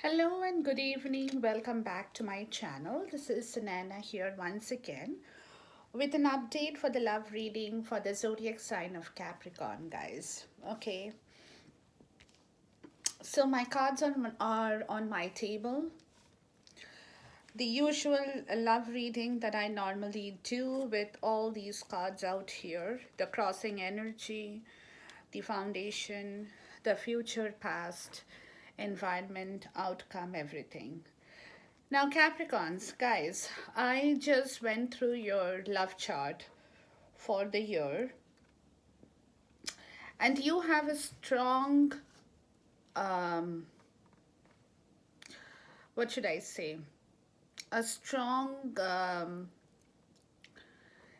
Hello and good evening. Welcome back to my channel. This is Sanana here once again with an update for the love reading for the zodiac sign of Capricorn, guys. Okay, so my cards are on my table. The usual love reading that I normally do with all these cards out here, the crossing energy, the foundation, the future, past, environment, outcome, everything. Now, Capricorns, guys, I just went through your love chart for the year, and you have a strong, um, what should I say? A strong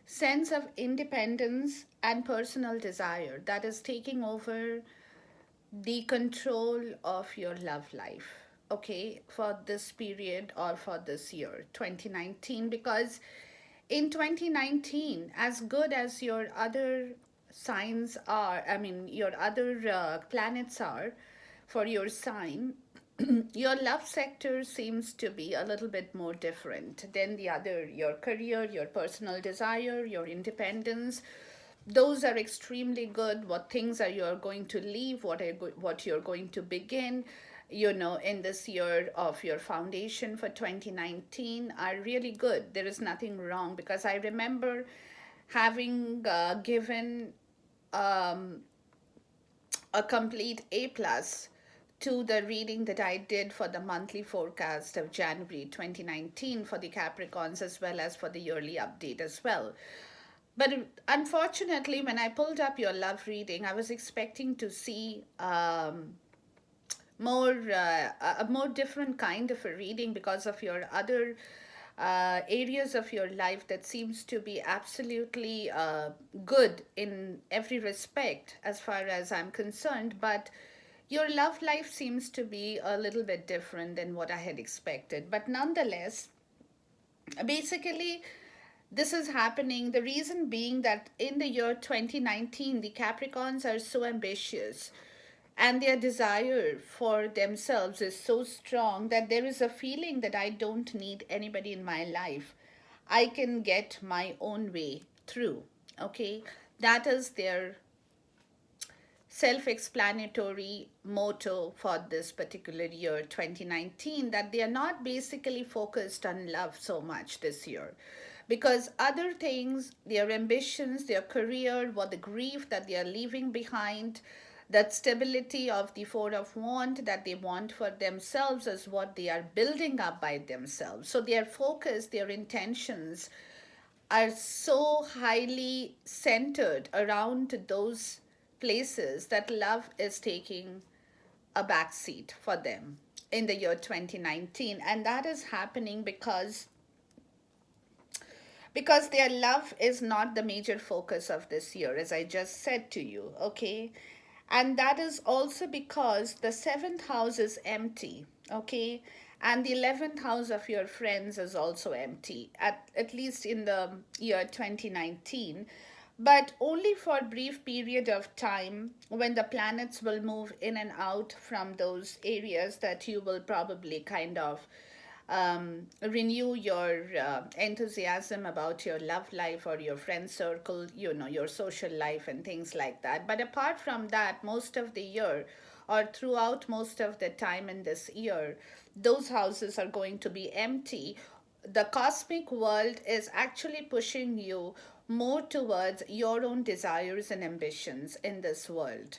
sense of independence and personal desire that is taking over the control of your love life, okay, for this period or for this year 2019, because in 2019, as good as your other signs are, I mean your other planets are for your sign, your love sector seems to be a little bit more different than the other. Your career, your personal desire, your independence, those are extremely good. What things are you're going to leave, what you're going to begin, in this year of your foundation for 2019 are really good. There is nothing wrong, because I remember having given um, a complete A plus to the reading that I did for the monthly forecast of January 2019 for the Capricorns, as well as for the yearly update as well. But unfortunately, when I pulled up your love reading, I was expecting to see a more different kind of a reading because of your other areas of your life that seems to be absolutely good in every respect as far as I'm concerned. But your love life seems to be a little bit different than what I had expected. But nonetheless, basically, this is happening. The reason being that in the year 2019, the Capricorns are so ambitious and their desire for themselves is so strong that there is a feeling that I don't need anybody in my life. I can get my own way through. Okay, that is their self explanatory motto for this particular year 2019, that they are not basically focused on love so much this year, because other things, their ambitions, their career, what the grief that they are leaving behind, that stability of the Four of Wands that they want for themselves is what they are building up by themselves. So their focus, their intentions are so highly centered around those places that love is taking a backseat for them in the year 2019. And that is happening because their love is not the major focus of this year, as I just said to you, okay? And that is also because the seventh house is empty, okay? And the 11th house of your friends is also empty, at least in the year 2019, but only for a brief period of time when the planets will move in and out from those areas that you will probably kind of renew your enthusiasm about your love life or your friend circle, your social life and things like that. But apart from that, most of the year or throughout most of the time in this year, those houses are going to be empty. The cosmic world is actually pushing you more towards your own desires and ambitions in this world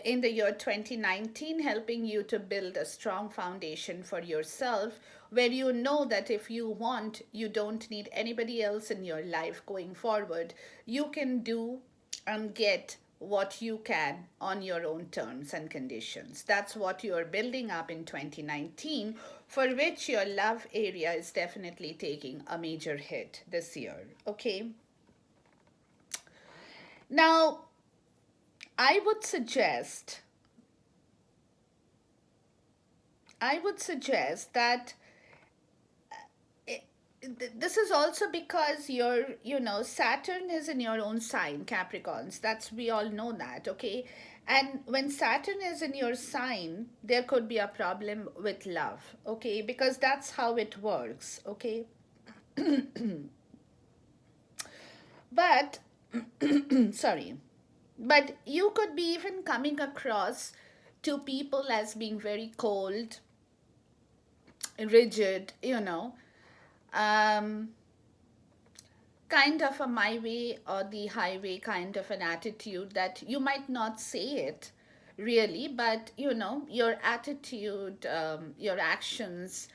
in the year 2019, helping you to build a strong foundation for yourself, where you know that if you want, you don't need anybody else in your life going forward. You can do and get what you can on your own terms and conditions. That's what you're building up in 2019, for which your love area is definitely taking a major hit this year. Okay. Now, I would suggest I would suggest that This is also because Saturn is in your own sign, Capricorns. That's, we all know that, okay? And when Saturn is in your sign, there could be a problem with love, okay? Because that's how it works, okay? But, sorry, but you could be even coming across to people as being very cold, rigid, um, kind of a my way or the highway kind of an attitude, that you might not say it really, but your attitude, your actions,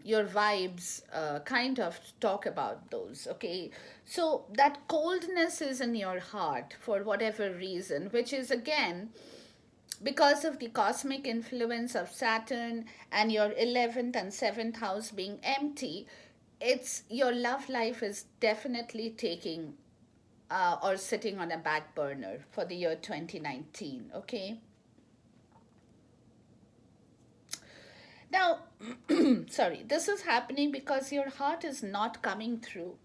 your vibes kind of talk about those, okay? So that coldness is in your heart for whatever reason, which is again because of the cosmic influence of Saturn and your 11th and 7th house being empty. It's your love life is definitely taking or sitting on a back burner for the year 2019, okay? Now, sorry, this is happening because your heart is not coming through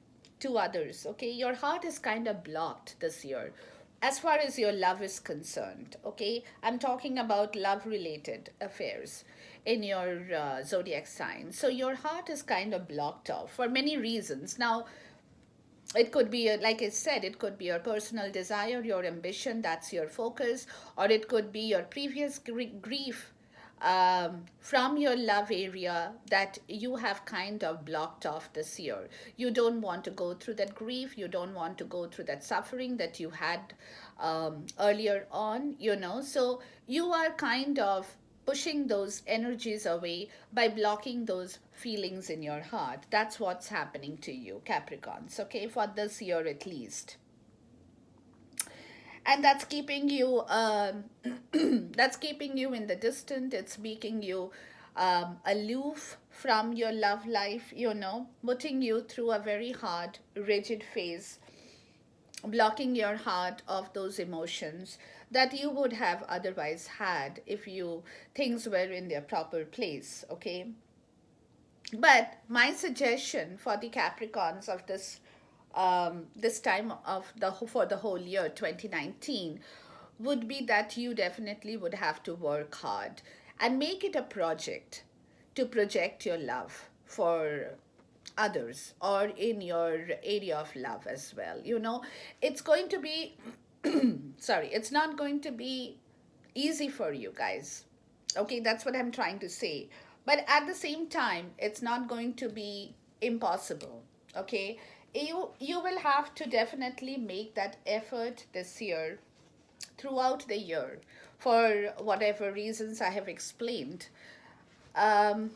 to others, okay? Your heart is kind of blocked this year as far as your love is concerned, okay? I'm talking about love related affairs in your zodiac sign. So your heart is kind of blocked off for many reasons. Now, it could be, like I said, it could be your personal desire, your ambition, that's your focus, or it could be your previous grief from your love area that you have kind of blocked off this year. You don't want to go through that grief, you don't want to go through that suffering that you had earlier on, so you are kind of pushing those energies away by blocking those feelings in your heart. That's what's happening to you, Capricorns, okay, for this year at least. And that's keeping you that's keeping you in the distant. It's making you aloof from your love life, putting you through a very hard, rigid phase, blocking your heart of those emotions that you would have otherwise had if you things were in their proper place, okay? But my suggestion for the Capricorns of this time of the for the whole year 2019 would be that you definitely would have to work hard and make it a project to project your love for others or in your area of love as well. It's going to be sorry, it's not going to be easy for you guys. Okay, that's what I'm trying to say. But at the same time, it's not going to be impossible. Okay, you will have to definitely make that effort this year, throughout the year, for whatever reasons I have explained. Um,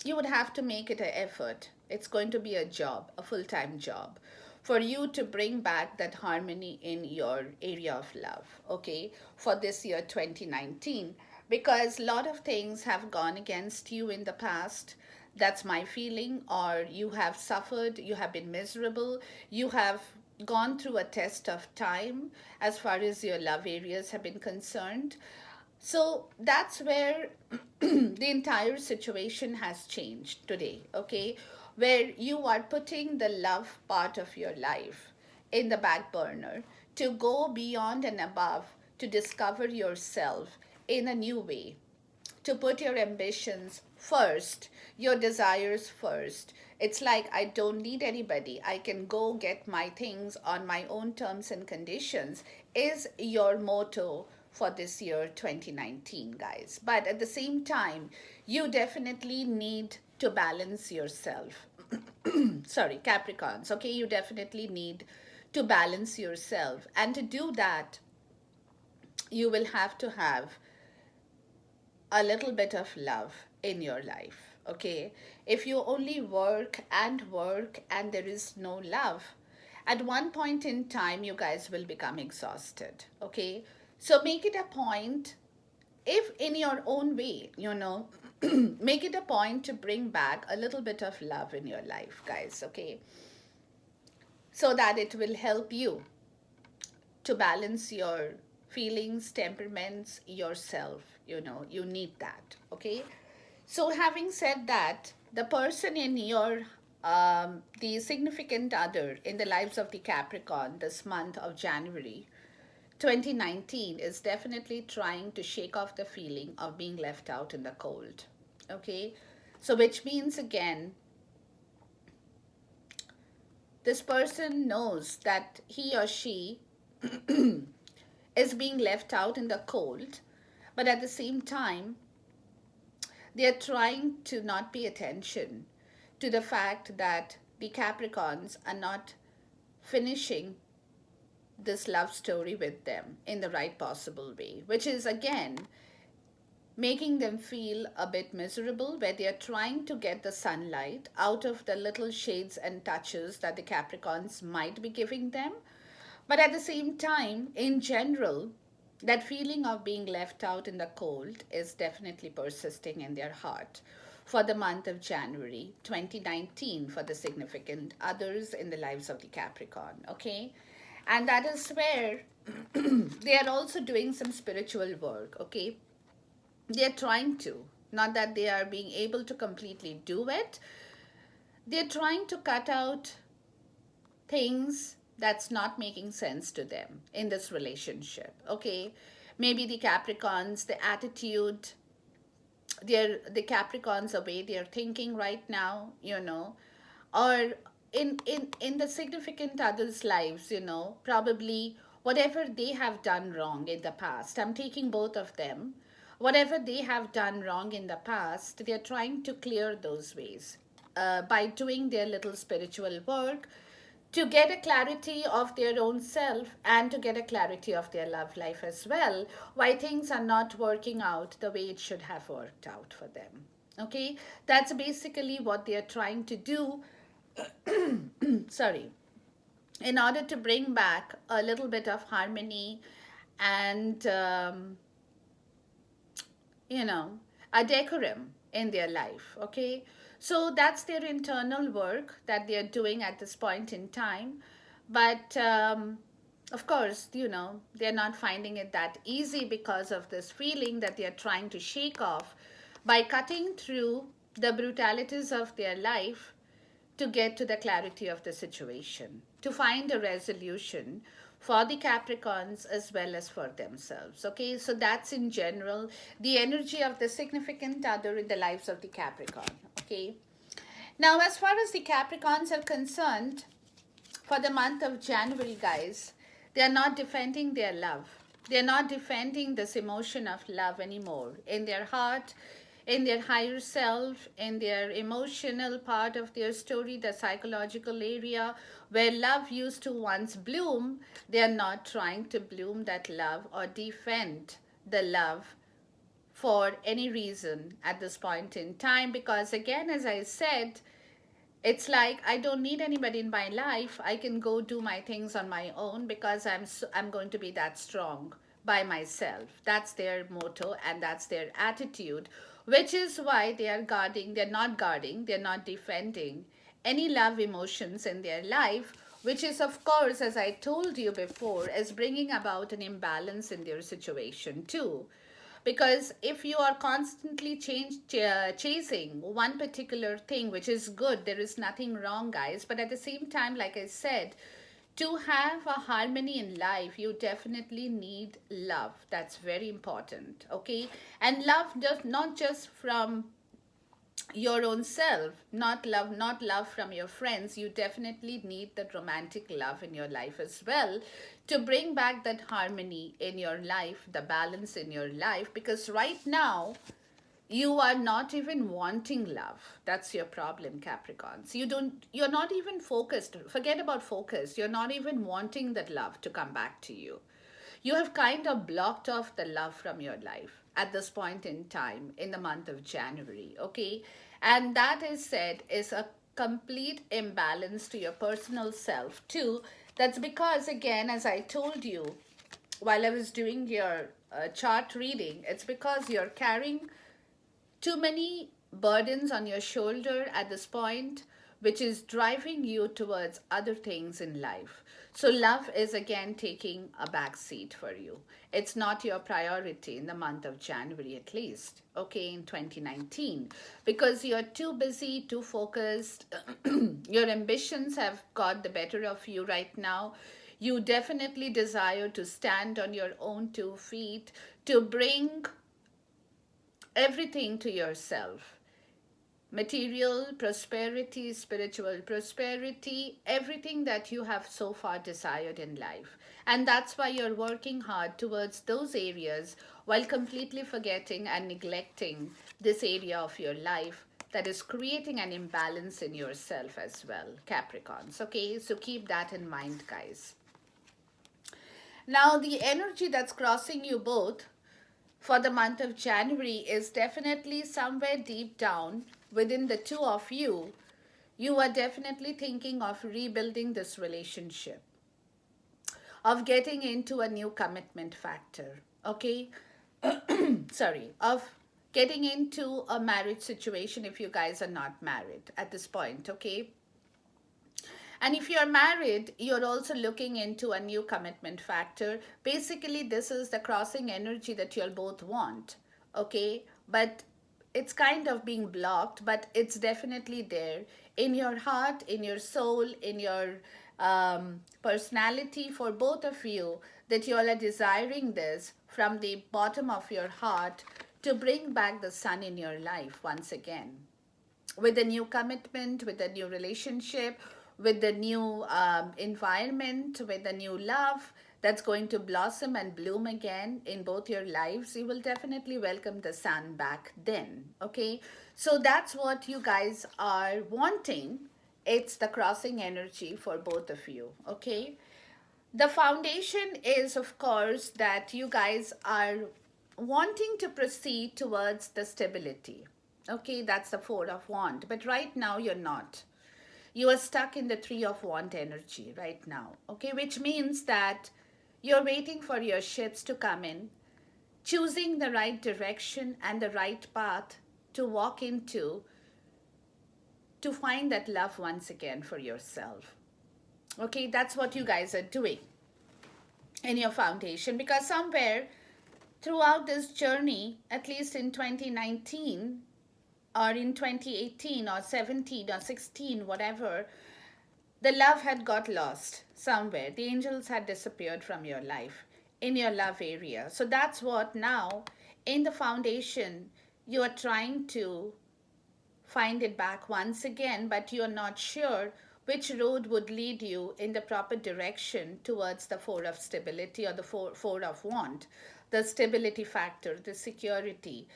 you would have to make it an effort. It's going to be a job, a full time job, for you to bring back that harmony in your area of love, okay, for this year 2019. Because a lot of things have gone against you in the past. That's my feeling. Or you have suffered, you have been miserable, you have gone through a test of time as far as your love areas have been concerned. So that's where the entire situation has changed today, okay? Where you are putting the love part of your life in the back burner to go beyond and above, to discover yourself in a new way, to put your ambitions first, your desires first. It's like, I don't need anybody. I can go get my things on my own terms and conditions, is your motto for this year 2019, guys. But at the same time, you definitely need to balance yourself. Sorry, Capricorns, okay? You definitely need to balance yourself. And to do that, you will have to have a little bit of love in your life, okay? If you only work and there is no love, at one point in time you guys will become exhausted, okay? So make it a point, if in your own way, make it a point to bring back a little bit of love in your life, guys, okay? So that it will help you to balance your feelings, temperaments, yourself. You need that, okay? So, having said that, the person in your the significant other in the lives of the Capricorn this month of January 2019 is definitely trying to shake off the feeling of being left out in the cold. Okay, so which means again, this person knows that he or she is being left out in the cold, but at the same time, they are trying to not pay attention to the fact that the Capricorns are not finishing this love story with them in the right possible way, which is again making them feel a bit miserable, where they are trying to get the sunlight out of the little shades and touches that the Capricorns might be giving them. But at the same time, in general, that feeling of being left out in the cold is definitely persisting in their heart for the month of January 2019 for the significant others in the lives of the Capricorn. Okay. And that is where they are also doing some spiritual work. Okay. They are trying to, not that they are being able to completely do it, they're trying to cut out things that's not making sense to them in this relationship. Okay, maybe the Capricorns, the attitude, the Capricorns, the way they're thinking right now, or in the significant others lives, probably whatever they have done wrong in the past, I'm taking both of them, whatever they have done wrong in the past, they're trying to clear those ways by doing their little spiritual work to get a clarity of their own self and to get a clarity of their love life as well, why things are not working out the way it should have worked out for them. Okay, that's basically what they are trying to do. Sorry, in order to bring back a little bit of harmony and you know, a decorum in their life. Okay. So that's their internal work that they're doing at this point in time. But of course, they're not finding it that easy because of this feeling that they're trying to shake off by cutting through the brutalities of their life to get to the clarity of the situation, to find a resolution for the Capricorns as well as for themselves. Okay, so that's in general the energy of the significant other in the lives of the Capricorn. Okay, now as far as the Capricorns are concerned, for the month of January, guys, they are not defending their love. They are not defending this emotion of love anymore in their heart, in their higher self, in their emotional part of their story, the psychological area where love used to once bloom. They are not trying to bloom that love or defend the love for any reason at this point in time, because again, as I said, it's like I don't need anybody in my life. I can go do my things on my own because I'm going to be that strong by myself. That's their motto and that's their attitude, which is why they're not defending any love emotions in their life, which is, of course, as I told you before, is bringing about an imbalance in their situation too. Because if you are constantly chasing one particular thing, which is good, there is nothing wrong, guys, but at the same time, like I said, to have a harmony in life, you definitely need love. That's very important. Okay, and love does not just from your own self, not love from your friends. You definitely need that romantic love in your life as well, to bring back that harmony in your life, the balance in your life, because right now you are not even wanting love. That's your problem, Capricorns. You're not even focused. Forget about focus. You're not even wanting that love to come back to you. You have kind of blocked off the love from your life at this point in time in the month of January. Okay, and that is said is a complete imbalance to your personal self too. That's because, again, as I told you while I was doing your chart reading, it's because you're carrying too many burdens on your shoulder at this point, which is driving you towards other things in life. So love is again taking a back seat for you. It's not your priority in the month of January, at least, okay, in 2019, because you're too busy, too focused. Your ambitions have got the better of you right now. You definitely desire to stand on your own 2 feet, to bring everything to yourself: material prosperity, spiritual prosperity, everything that you have so far desired in life. And that's why you're working hard towards those areas while completely forgetting and neglecting this area of your life that is creating an imbalance in yourself as well, Capricorns. Okay, so keep that in mind, guys. Now, the energy that's crossing you both for the month of January is definitely somewhere deep down within the two of you. You are definitely thinking of rebuilding this relationship, of getting into a new commitment factor, okay? Sorry, of getting into a marriage situation if you guys are not married at this point, okay? And if you're married, you're also looking into a new commitment factor. Basically, this is the crossing energy that you'll both want, okay? But it's kind of being blocked, but it's definitely there in your heart, in your soul, in your personality for both of you, that you all are desiring this from the bottom of your heart to bring back the sun in your life once again, with a new commitment, with a new relationship, with the new environment, with a new love that's going to blossom and bloom again in both your lives. You will definitely welcome the sun back then. Okay, so that's what you guys are wanting. It's the crossing energy for both of you. Okay, the foundation is, of course, that you guys are wanting to proceed towards the stability. Okay, that's the Four of Wand. But right now, you're not. You are stuck in the Three of Wand energy right now. Okay, which means that you're waiting for your ships to come in, choosing the right direction and the right path to walk into to find that love once again for yourself. Okay, that's what you guys are doing in your foundation, because somewhere throughout this journey, at least in 2019 or in 2018 or 17 or 16, whatever, the love had got lost somewhere. The angels had disappeared from your life in your love area. So that's what now in the foundation you are trying to find it back once again, but you're not sure which road would lead you in the proper direction towards the Four of Stability or the Four of Want. The stability factor, the security,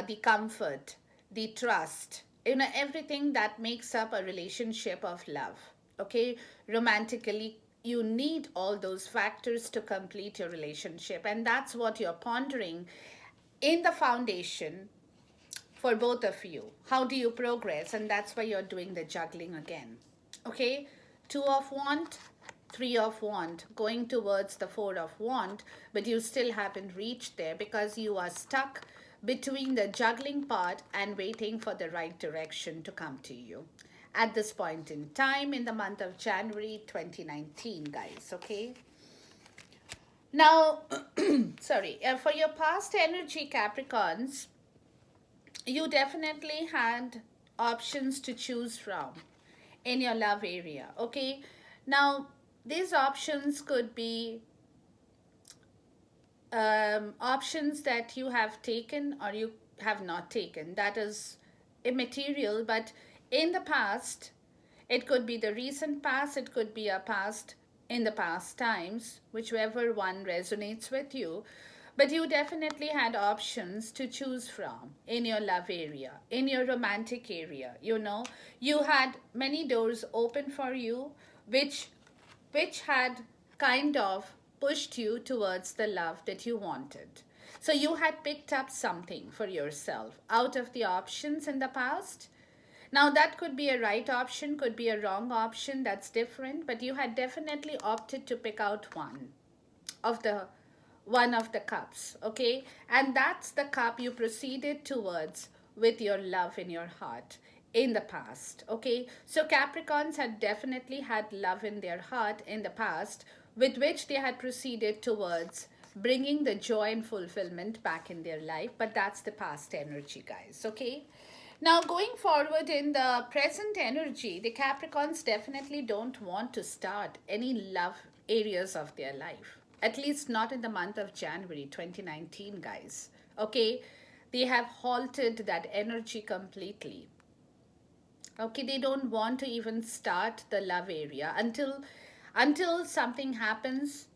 the comfort, the trust, everything that makes up a relationship of love. Okay, romantically, you need all those factors to complete your relationship, and that's what you're pondering in the foundation for both of you. How do you progress? And that's why you're doing the juggling again. Okay? Two of wand, three of wand, going towards the four of wand, but you still haven't reached there because you are stuck between the juggling part and waiting for the right direction to come to you at this point in time in the month of January 2019, guys. Okay? Now, sorry, for your past energy, Capricorns, you definitely had options to choose from in your love area. Okay, now these options could be options that you have taken or you have not taken. That is immaterial, but in the past, it could be the recent past, it could be a past in the past times, whichever one resonates with you. But you definitely had options to choose from in your love area, in your romantic area. You had many doors open for you, which had kind of pushed you towards the love that you wanted. So you had picked up something for yourself out of the options in the past. Now, that could be a right option, could be a wrong option, that's different, but you had definitely opted to pick out of the one of the cups, okay? And that's the cup you proceeded towards with your love in your heart. in the past. Okay, so Capricorns had definitely had love in their heart in the past, with which they had proceeded towards bringing the joy and fulfillment back in their life. But that's the past energy, guys. Okay, now going forward in the present energy, the Capricorns definitely don't want to start any love areas of their life, at least not in the month of January 2019, guys. Okay, they have halted that energy completely. Okay, they don't want to even start the love area until something happens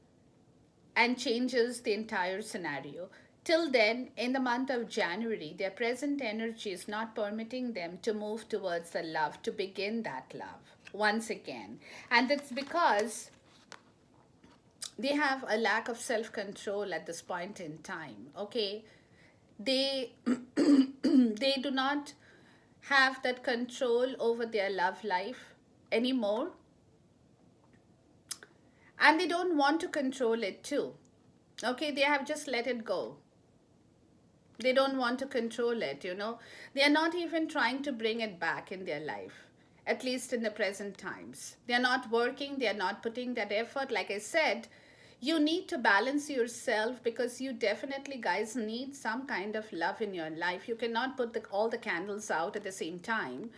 and changes the entire scenario. Till then, in the month of January, their present energy is not permitting them to move towards the love, to begin that love once again. And it's because they have a lack of self control at this point in time. Okay, they they do not have that control over their love life anymore, and they don't want to control it too. Okay, they have just let it go. They don't want to control it, you know. They are not even trying to bring it back in their life, at least in the present times. They are not working, they are not putting that effort. Like I said, you need to balance yourself, because you definitely, guys, need some kind of love in your life. You cannot put all the candles out at the same time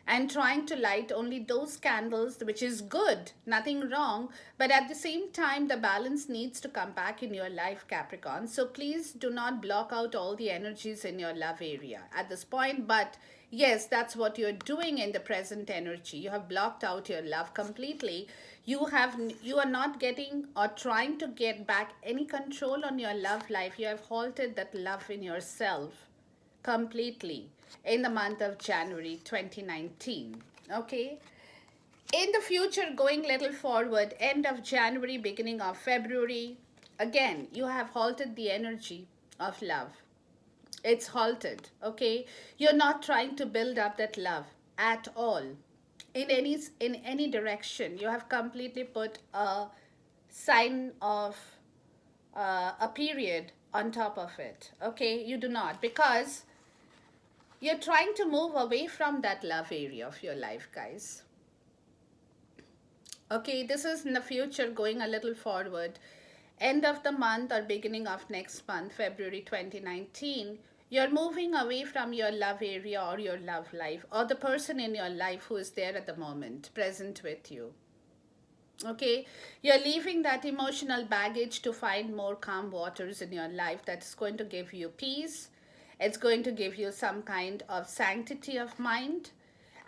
and trying to light only those candles, which is good, nothing wrong, but at the same time the balance needs to come back in your life, Capricorn. So please do not block out all the energies in your love area at this point. But yes, that's what you're doing in the present energy. You have blocked out your love completely. You are not getting or trying to get back any control on your love life. You have halted that love in yourself completely in the month of January 2019. Okay. In the future, going little forward, end of January, beginning of February, again, you have halted the energy of love. It's halted. Okay. You're not trying to build up that love at all. In any direction, you have completely put a sign of a period on top of it. Okay, you do not, because you're trying to move away from that love area of your life, guys. Okay, this is in the future, going a little forward. End of the month or beginning of next month, February 2019, you're moving away from your love area or your love life or the person in your life who is there at the moment, present with you. Okay, you're leaving that emotional baggage to find more calm waters in your life that's going to give you peace. It's going to give you some kind of sanctity of mind,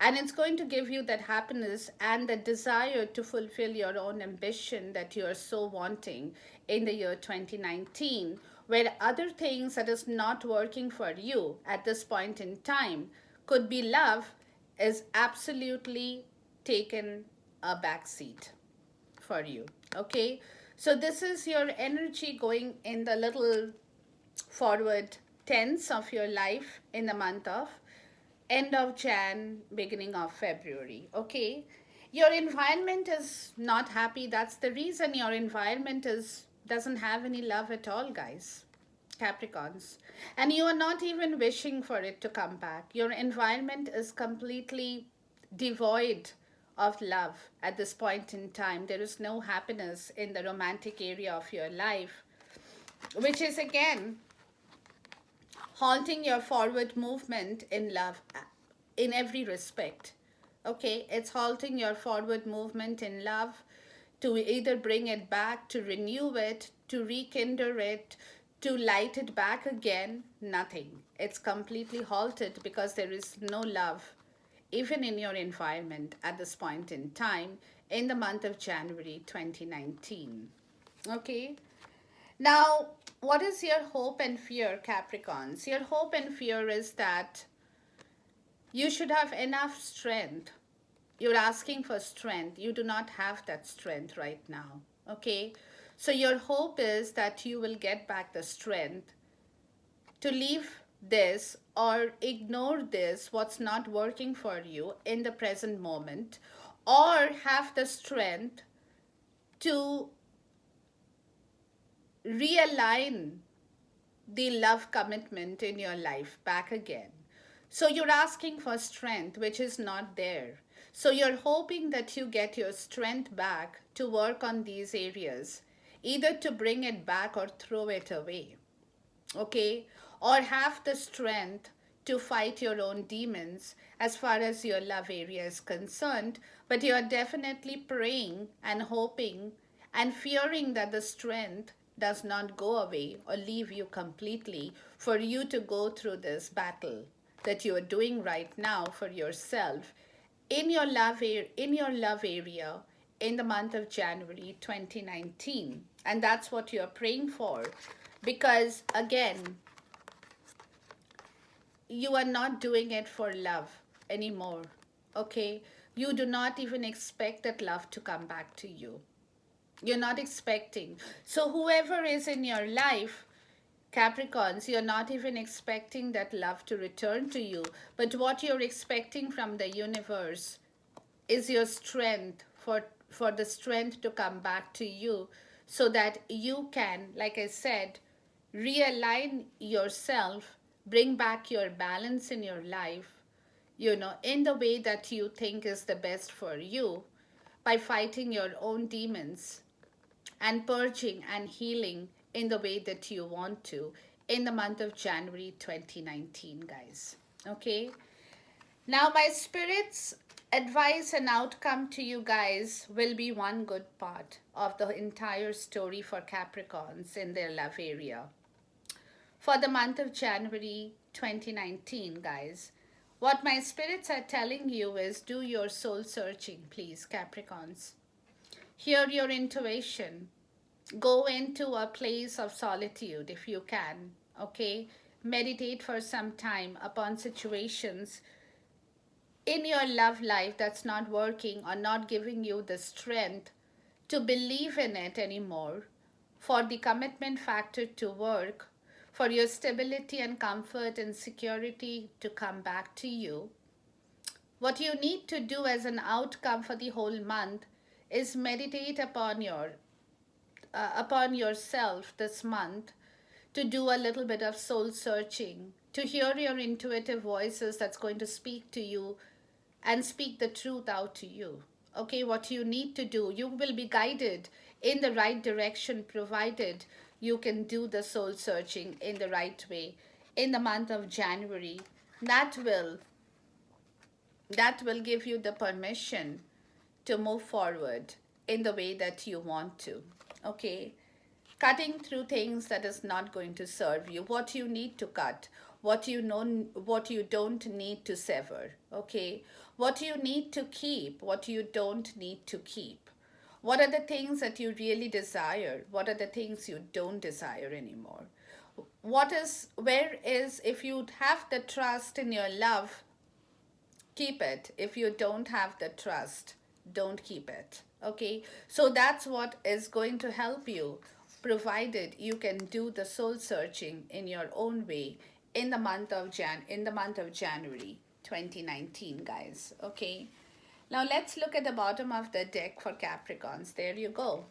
and it's going to give you that happiness and the desire to fulfill your own ambition that you are so wanting in the year 2019, where other things that is not working for you at this point in time, could be love, is absolutely taken a back seat for you. Okay, so this is your energy going in the little forward tense of your life in the month of end of Jan, beginning of February. Okay, your environment is not happy. That's the reason your environment is doesn't have any love at all, guys. Capricorns, and you are not even wishing for it to come back. Your environment is completely devoid of love at this point in time. There is no happiness in the romantic area of your life, which is again halting your forward movement in love in every respect. Okay, it's halting your forward movement in love, to either bring it back, to renew it, to rekindle it, to light it back again. Nothing. It's completely halted because there is no love even in your environment at this point in time in the month of January 2019. Okay, now, what is your hope and fear, Capricorns? Your hope and fear is that you should have enough strength. You're asking for strength. You do not have that strength right now. Okay? So, your hope is that you will get back the strength to leave this or ignore this, what's not working for you in the present moment, or have the strength to realign the love commitment in your life back again. So you're asking for strength, which is not there. So you're hoping that you get your strength back to work on these areas, either to bring it back or throw it away. Okay? Or have the strength to fight your own demons as far as your love area is concerned, but you are definitely praying and hoping and fearing that the strength does not go away or leave you completely for you to go through this battle that you are doing right now for yourself in your love area in the month of January 2019. And that's what you're praying for, because again, you are not doing it for love anymore. Okay, you do not even expect that love to come back to you. You're not expecting. So whoever is in your life, Capricorns, you're not even expecting that love to return to you, but what you're expecting from the universe is your strength, for the strength to come back to you, so that you can, like I said, realign yourself, bring back your balance in your life, in the way that you think is the best for you, by fighting your own demons and purging and healing in the way that you want to in the month of January 2019, guys. Okay? Now, my spirit's advice and outcome to you guys will be one good part of the entire story for Capricorns in their love area. For the month of January 2019, guys, what my spirits are telling you is do your soul searching, please, Capricorns. Hear your intuition. Go into a place of solitude if you can, okay? Meditate for some time upon situations in your love life that's not working or not giving you the strength to believe in it anymore, for the commitment factor to work, for your stability and comfort and security to come back to you. What you need to do as an outcome for the whole month is meditate upon yourself this month, to do a little bit of soul searching, to hear your intuitive voices that's going to speak to you and speak the truth out to you. Okay, what you need to do, you will be guided in the right direction provided you can do the soul searching in the right way in the month of January. That will give you the permission to move forward in the way that you want to. Okay, cutting through things that is not going to serve you, what you need to cut, what you know, what you don't need to sever. Okay, what you need to keep, what you don't need to keep. What are the things that you really desire, what are the things you don't desire anymore. Where is, if you have the trust in your love, keep it. If you don't have the trust, don't keep it. Okay, so that's what is going to help you, provided you can do the soul searching in your own way in the month of January 2019, guys. Okay, now let's look at the bottom of the deck for Capricorns. There you go.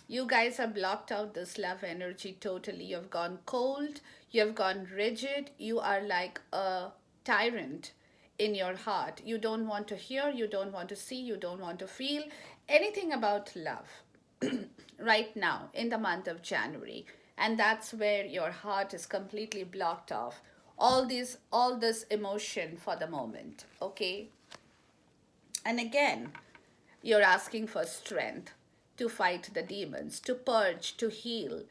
You guys have blocked out this love energy totally. You've gone cold, you've gone rigid, you are like a tyrant in your heart. You don't want to hear, you don't want to see, you don't want to feel anything about love right now in the month of January. And that's where your heart is completely blocked off. All this emotion for the moment, okay? And again, you're asking for strength to fight the demons, to purge, to heal,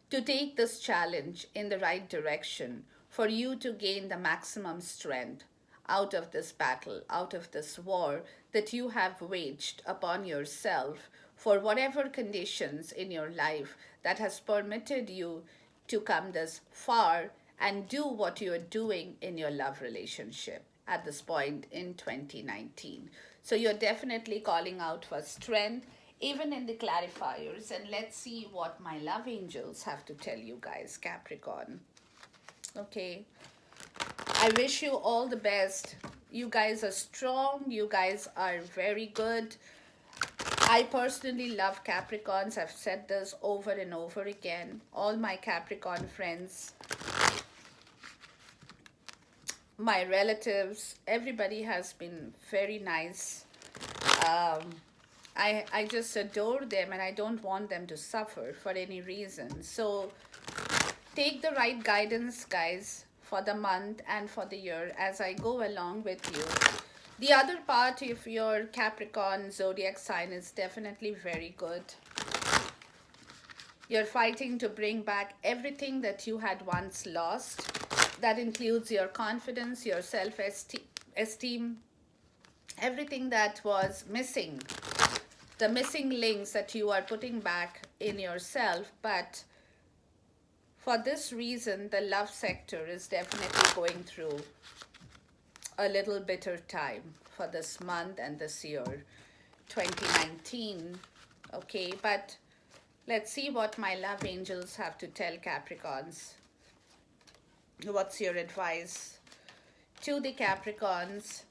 to take this challenge in the right direction, for you to gain the maximum strength out of this battle, out of this war that you have waged upon yourself, for whatever conditions in your life that has permitted you to come this far and do what you're doing in your love relationship at this point in 2019. So you're definitely calling out for strength, even in the clarifiers. And let's see what my love angels have to tell you guys, Capricorn. Okay. I wish you all the best. You guys are strong. You guys are very good. I personally love Capricorns. I've said this over and over again. All my Capricorn friends, my relatives, everybody has been very nice. Um, I just adore them and I don't want them to suffer for any reason. So take the right guidance, guys, for the month and for the year as I go along with you. The other part of your Capricorn zodiac sign is definitely very good. You're fighting to bring back everything that you had once lost. That includes your confidence, your self esteem, everything that was missing, the missing links that you are putting back in yourself. But for this reason, the love sector is definitely going through a little bitter time for this month and this year, 2019. Okay, but let's see what my love angels have to tell Capricorns. What's your advice to the Capricorns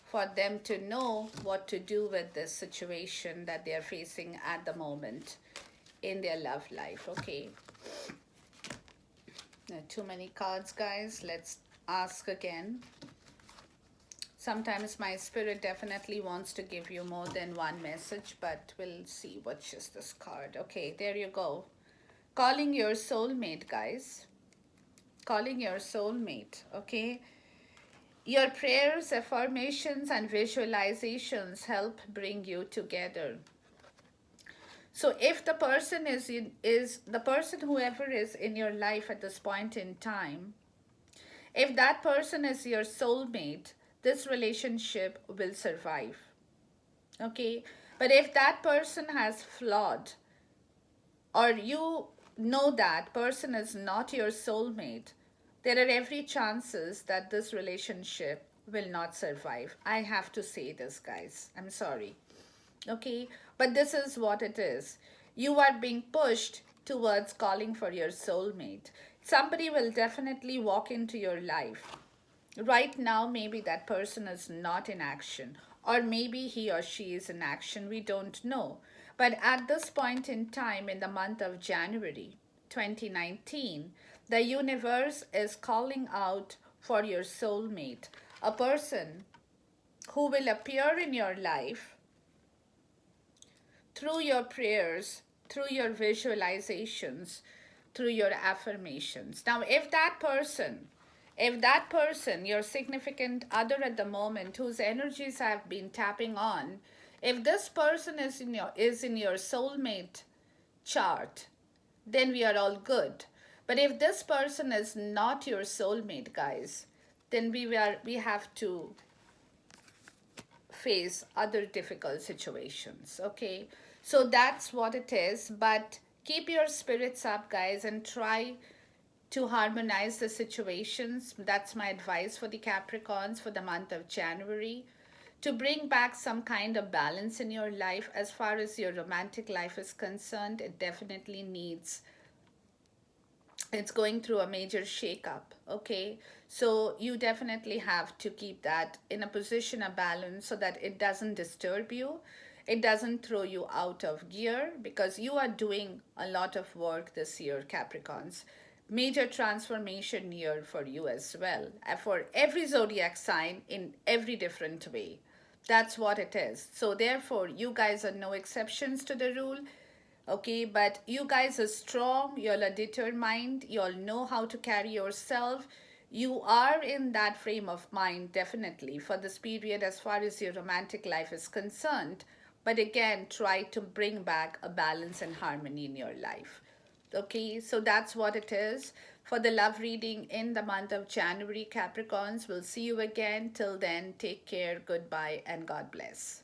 for them to know what to do with this situation that they are facing at the moment in their love life? Okay, too many cards, guys. Let's ask again. Sometimes my spirit definitely wants to give you more than one message, but we'll see. What's just this card? Okay, there you go. Calling your soulmate, guys. Calling your soulmate, okay? Your prayers, affirmations, and visualizations help bring you together. So if the person is the person, whoever is in your life at this point in time, if that person is your soulmate, this relationship will survive. Okay? But if that person has flawed, or you know that person is not your soulmate, there are every chances that this relationship will not survive. I have to say this, guys. I'm sorry. Okay? But this is what it is. You are being pushed towards calling for your soulmate. Somebody will definitely walk into your life. Right now, maybe that person is not in action, or maybe he or she is in action. We don't know. But at this point in time, in the month of January 2019, the universe is calling out for your soulmate, a person who will appear in your life through your prayers, through your visualizations, through your affirmations. Now, if that person, your significant other at the moment, whose energies have been tapping on, if this person is in your soulmate chart, then we are all good. But if this person is not your soulmate, guys, then we have to face other difficult situations. Okay, so that's what it is. But keep your spirits up, guys, and try to harmonize the situations. That's my advice for the Capricorns for the month of January. To bring back some kind of balance in your life. As far as your romantic life is concerned, it definitely needs, it's going through a major shakeup. Okay, so you definitely have to keep that in a position of balance so that it doesn't disturb you, it doesn't throw you out of gear, because you are doing a lot of work this year, Capricorns. Major transformation year for you as well, for every zodiac sign in every different way. That's what it is. So therefore, you guys are no exceptions to the rule. Okay, but you guys are strong, you all are determined, you all know how to carry yourself. You are in that frame of mind definitely for this period as far as your romantic life is concerned. But again, try to bring back a balance and harmony in your life. Okay, so that's what it is for the love reading in the month of January, Capricorns. We'll see you again. Till then, take care, goodbye, and God bless.